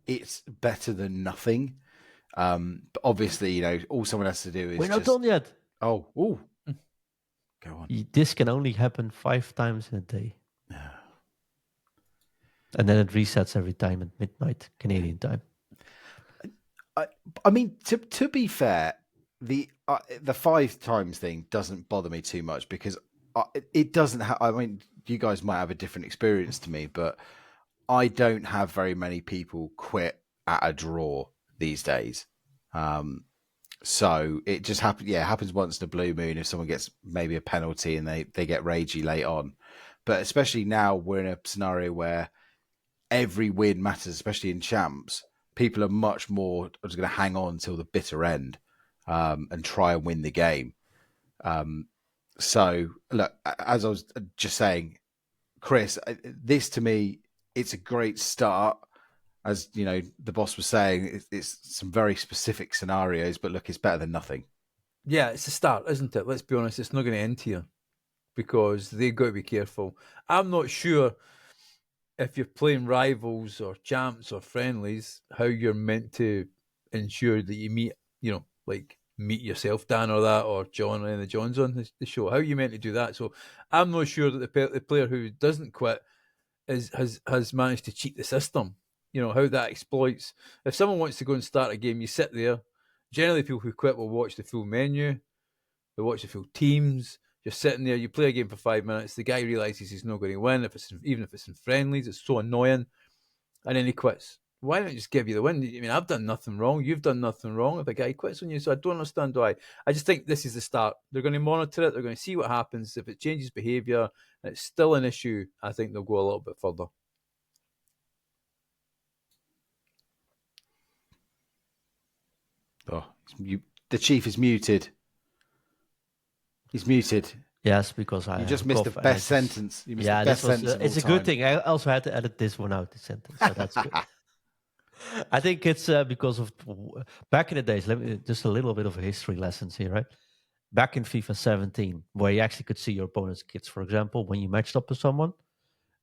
it's better than nothing. But obviously, all someone has to do is We're not done yet. Oh, go on. This can only happen 5 times in a day. And then it resets every time at midnight Canadian time. I mean, to be fair, the 5 times thing doesn't bother me too much because it doesn't have. I mean, you guys might have a different experience to me, but I don't have very many people quit at a draw these days. So it just happens. Yeah, it happens once in a blue moon if someone gets maybe a penalty and they get ragey late on. But especially now we're in a scenario where every win matters, especially in champs. People are much more just going to hang on till the bitter end and try and win the game. So look, as I was just saying, Chris, this to me, it's a great start. As you know, the boss was saying, it's some very specific scenarios, but look, it's better than nothing. Yeah, it's a start, isn't it? Let's be honest, it's not going to end here because they've got to be careful. I'm not sure if you're playing rivals or champs or friendlies, how you're meant to ensure that you meet yourself, Dan, or that, or John, or any of the Johns on the show. How are you meant to do that? So I'm not sure that the player who doesn't quit has managed to cheat the system. How that exploits. If someone wants to go and start a game, you sit there. Generally, people who quit will watch the full menu. They'll watch the full teams. You're sitting there, you play a game for 5 minutes, the guy realises he's not going to win, even if it's in friendlies, it's so annoying, and then he quits. Why don't you just give you the win? I mean, I've done nothing wrong. You've done nothing wrong. If a guy quits on you, so I don't understand why. I just think this is the start. They're going to monitor it. They're going to see what happens. If it changes behaviour and it's still an issue, I think they'll go a little bit further. Oh, the chief is muted. He's muted. Yes, because I You just missed the best sentence. You missed the best sentence of all it's a time. good thing. I also had to edit this one out, the sentence, so that's good. I think it's because of back in the days. Just a little bit of a history lessons here, right? Back in FIFA 17, where you actually could see your opponent's kits, for example, when you matched up with someone.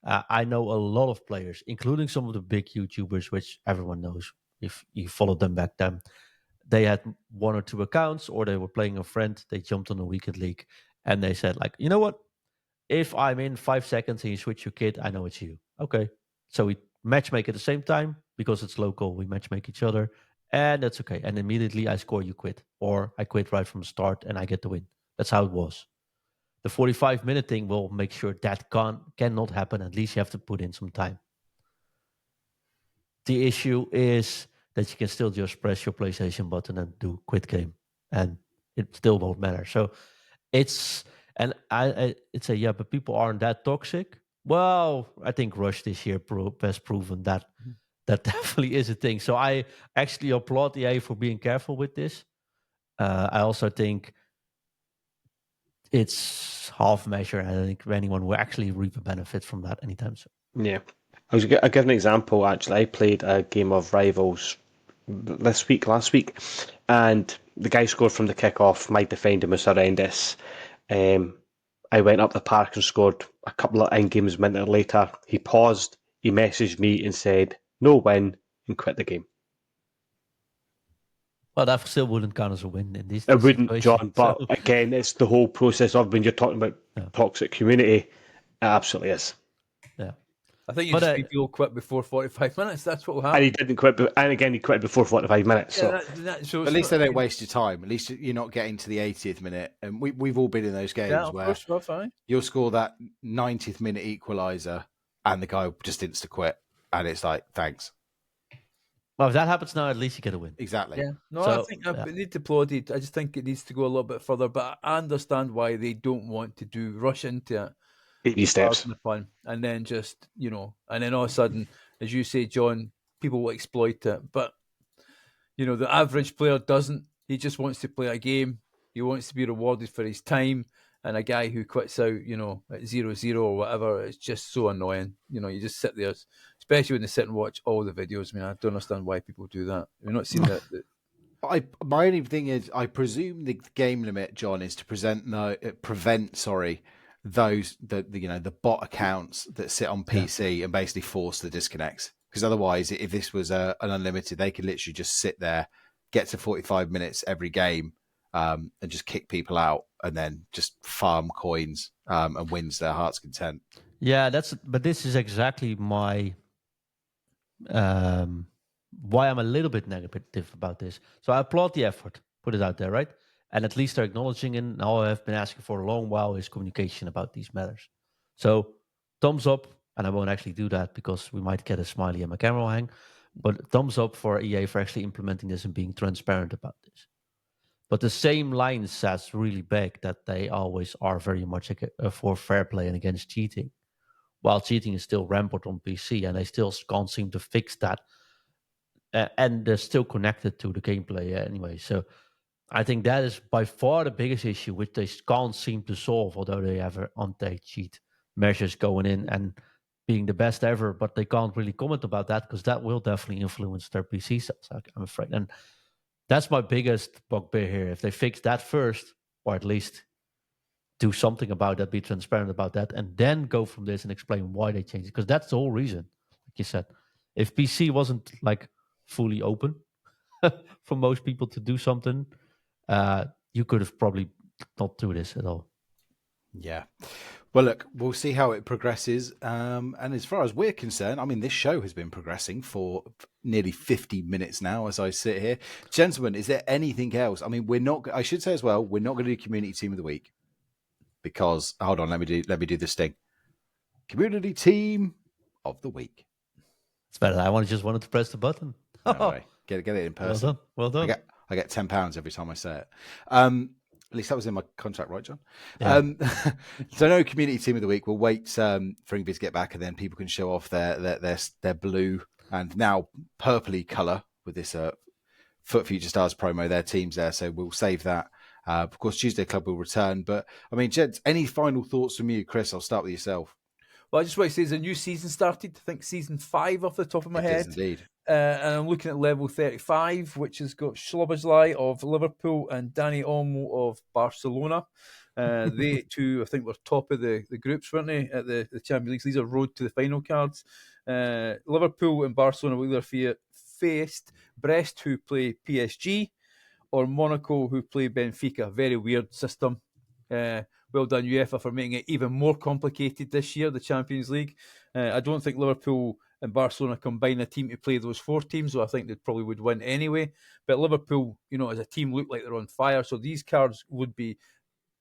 I know a lot of players, including some of the big YouTubers, which everyone knows if you followed them back then. They had 1 or 2 accounts, or they were playing a friend. They jumped on a weekend league, and they said, like, you know what? If I'm in 5 seconds and you switch your kit, I know it's you. Okay. So we matchmake at the same time because it's local. We matchmake each other, and that's okay. And immediately I score, you quit, or I quit right from the start and I get the win. That's how it was. The 45-minute thing will make sure that cannot happen. At least you have to put in some time. The issue is that you can still just press your PlayStation button and do quit game, and it still won't matter. So it's, and I'd say, yeah, but people aren't that toxic. Well, I think Rush this year has proven that that definitely is a thing. So I actually applaud EA for being careful with this. I also think it's half measure, and I don't think anyone will actually reap a benefit from that anytime soon. Yeah. I'll give an example, actually. I played a game of Rivals last week, and the guy scored from the kickoff. My defending was horrendous. I went up the park and scored a couple of in-games minutes later. He paused, he messaged me and said, no win, and quit the game. Well, that still wouldn't count as a win in this It wouldn't, situation. John, but again, it's the whole process of when you're talking about toxic community, it absolutely is. Yeah. I think you just need people quit before 45 minutes. That's what will happen. And he didn't quit, and again, he quit before 45 minutes. Yeah, so. At least they don't waste your time. At least you're not getting to the 80th minute. And we've all been in those games where you'll score that 90th minute equaliser and the guy just insta quit. And it's like, thanks. Well, if that happens now, at least you get a win. Exactly. Yeah. No, so, I think I need to applaud it. I just think it needs to go a little bit further. But I understand why they don't want to rush into it. Baby steps. The fun, and then just, and then all of a sudden, as you say, John, people will exploit it. But, the average player doesn't. He just wants to play a game. He wants to be rewarded for his time. And a guy who quits out, at 0-0 or whatever, it's just so annoying. You just sit there, especially when they sit and watch all the videos. I mean, I don't understand why people do that. We've not seen that. My only thing is, I presume the game limit, John, is to prevent those the bot accounts that sit on PC and basically force the disconnects. Because otherwise, if this was an unlimited, they could literally just sit there, get to 45 minutes every game, and just kick people out, and then just farm coins and wins their heart's content. Yeah, but this is exactly my why I'm a little bit negative about this. So I applaud the effort, put it out there, right? And at least they're acknowledging it. And all I've been asking for a long while is communication about these matters. So thumbs up, and I won't actually do that because we might get a smiley and my camera will hang. But thumbs up for EA for actually implementing this and being transparent about this. But the same line says really big that they always are very much for fair play and against cheating. While cheating is still rampant on PC, and they still can't seem to fix that. And they're still connected to the gameplay anyway. So I think that is by far the biggest issue, which they can't seem to solve, although they have anti-cheat measures going in and being the best ever, but they can't really comment about that because that will definitely influence their PC sales, I'm afraid. And that's my biggest bugbear here. If they fix that first, or at least do something about that, be transparent about that, and then go from this and explain why they changed it, because that's the whole reason, like you said. If PC wasn't like fully open for most people to do something, you could have probably not do this at all. Yeah. Well, look, we'll see how it progresses. And as far as we're concerned, I mean, this show has been progressing for nearly 50 minutes now as I sit here. Gentlemen, is there anything else? I mean, I should say as well, we're not going to do Community Team of the Week because hold on, let me do this thing. Community team of the week. It's better. I just wanted to press the button. No way. Get it in person. Well done. I get £10 every time I say it. At least that was in my contract, right, John? Yeah. So no community team of the week. We'll wait for Ingrid to get back, and then people can show off their blue and now purpley colour with this Foot Future Stars promo. Their teams there, so we'll save that. Of course, Tuesday Club will return. But I mean, gents, any final thoughts from you, Chris? I'll start with yourself. Well, I just want to say there's a new season started. I think season 5 off the top of my head. It is indeed. And I'm looking at level 35, which has got Slobozlai of Liverpool and Danny Olmo of Barcelona. They two, I think, were top of the groups, weren't they, at the Champions League? These are road to the final cards. Liverpool and Barcelona will either faced Brest, who play PSG, or Monaco, who play Benfica. Very weird system. Well done, UEFA, for making it even more complicated this year, the Champions League. I don't think Liverpool and Barcelona combine a team to play those 4 teams, so I think they probably would win anyway. But Liverpool, as a team, look like they're on fire. So these cards would be,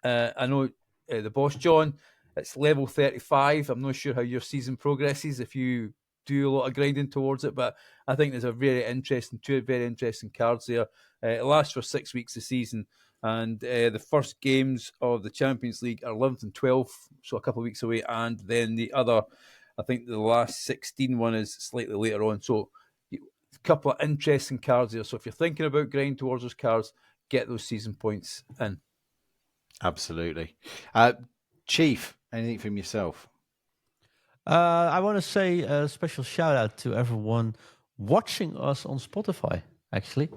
I know the boss, John, it's level 35. I'm not sure how your season progresses, if you do a lot of grinding towards it, but I think there's two very interesting cards there. It lasts for 6 weeks a season. And the first games of the Champions League are 11th and 12th, so a couple of weeks away. And then the other, I think the last 16 one is slightly later on. So a couple of interesting cards there. So if you're thinking about grinding towards those cards, get those season points in. Absolutely. Chief, anything from yourself? I want to say a special shout out to everyone watching us on Spotify, actually.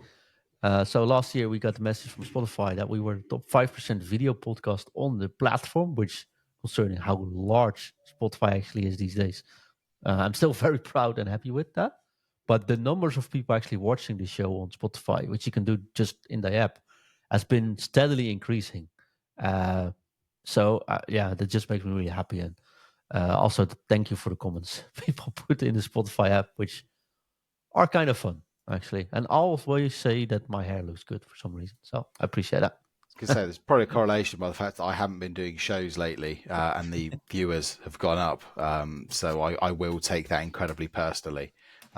So last year we got the message from Spotify that we were the top 5% video podcast on the platform, which concerning how large Spotify actually is these days. I'm still very proud and happy with that. But the numbers of people actually watching the show on Spotify, which you can do just in the app, has been steadily increasing. So that just makes me really happy. And also thank you for the comments people put in the Spotify app, which are kind of fun, actually. And I always say that my hair looks good for some reason. So I appreciate that. I was going to say, there's probably a correlation by the fact that I haven't been doing shows lately and the viewers have gone up. So I will take that incredibly personally.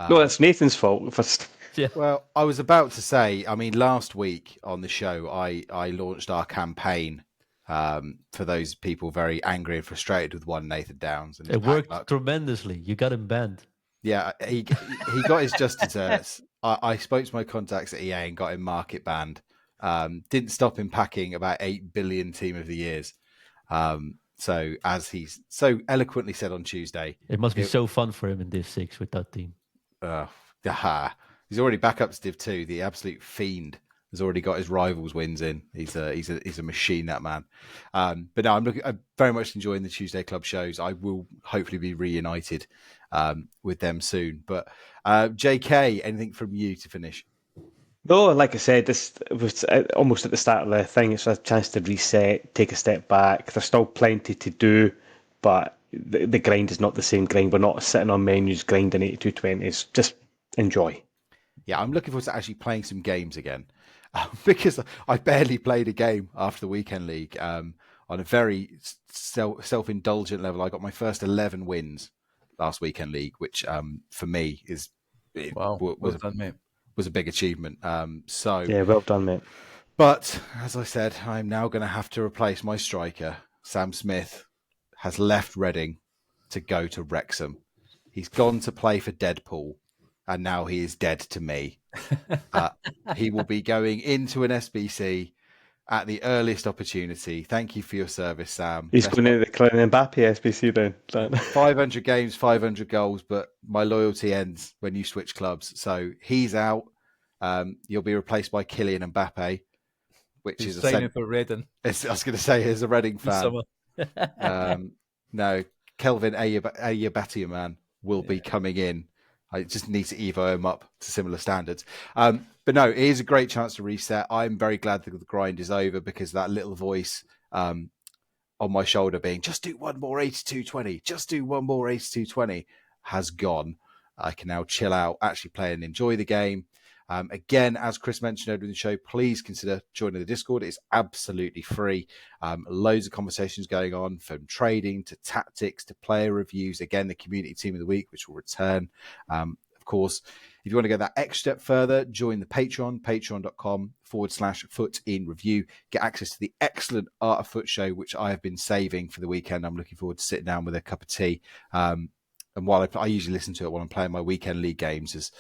No, that's Nathan's fault first. Yeah. Well, I was about to say, I mean, last week on the show, I launched our campaign for those people very angry and frustrated with one Nathan Downs. And it worked tremendously. You got him banned. Yeah, he got his just desserts. I spoke to my contacts at EA and got him market banned. Didn't stop him packing about 8 billion Team of the Years. So as he's so eloquently said on Tuesday, it must be so fun for him in Div 6 with that team. He's already back up to Div 2. The absolute fiend has already got his rivals wins in. He's a machine, that man. But no, I'm very much enjoying the Tuesday Club shows. I will hopefully be reunited with them soon. But JK, anything from you to finish? No, like I said, this was almost at the start of the thing. It's a chance to reset, take a step back. There's still plenty to do, but the grind is not the same grind. We're not sitting on menus grinding 8220s. Just enjoy. Yeah, I'm looking forward to actually playing some games again because I barely played a game after the weekend league on a very self-indulgent level. I got my first 11 wins last weekend league, which for me was a big achievement. Yeah, well done, mate. But as I said, I'm now going to have to replace my striker. Sam Smith has left Reading to go to Wrexham. He's gone to play for Deadpool, and now he is dead to me. He will be going into an SBC at the earliest opportunity. Thank you for your service, Sam. He's going to the Kylian Mbappe SBC then. 500 games, 500 goals, but my loyalty ends when you switch clubs. So he's out. You'll be replaced by Kylian Mbappe, which is signing for Reading. I was going to say, he's a Reading fan. No, Kelvin Ayabatiaman will be coming in. I just need to evo him up to similar standards. But no, it is a great chance to reset. I'm very glad that the grind is over because that little voice on my shoulder being, just do one more 82-20, just do one more 82-20 has gone. I can now chill out, actually play and enjoy the game. Again, as Chris mentioned earlier in the show, please consider joining the Discord. It's absolutely free. Loads of conversations going on, from trading to tactics to player reviews. Again, the community team of the week, which will return. Of course, if you want to go that extra step further, join the Patreon, patreon.com/foot in review. Get access to the excellent Art of Foot show, which I have been saving for the weekend. I'm looking forward to sitting down with a cup of tea. And while I usually listen to it while I'm playing my weekend league games, as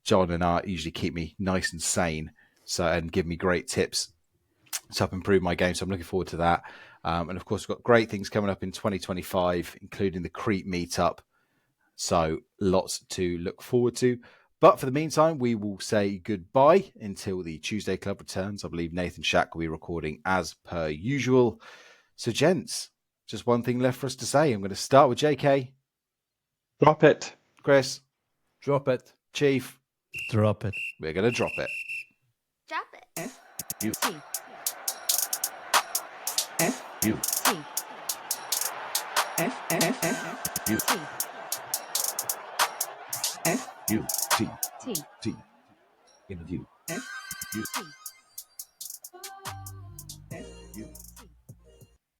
John and Art usually keep me nice and sane, and give me great tips to help improve my game. So I'm looking forward to that. And of course, we've got great things coming up in 2025, including the Crete meetup. So lots to look forward to. But for the meantime, we will say goodbye until the Tuesday Club returns. I believe Nathan Shack will be recording as per usual. So, gents, just one thing left for us to say. I'm going to start with JK. Drop it. Chris. Drop it. Chief. Drop it. We're going to drop it. Drop it. You. T. You. T. You. T. You. T. T. T. Interview. You. T.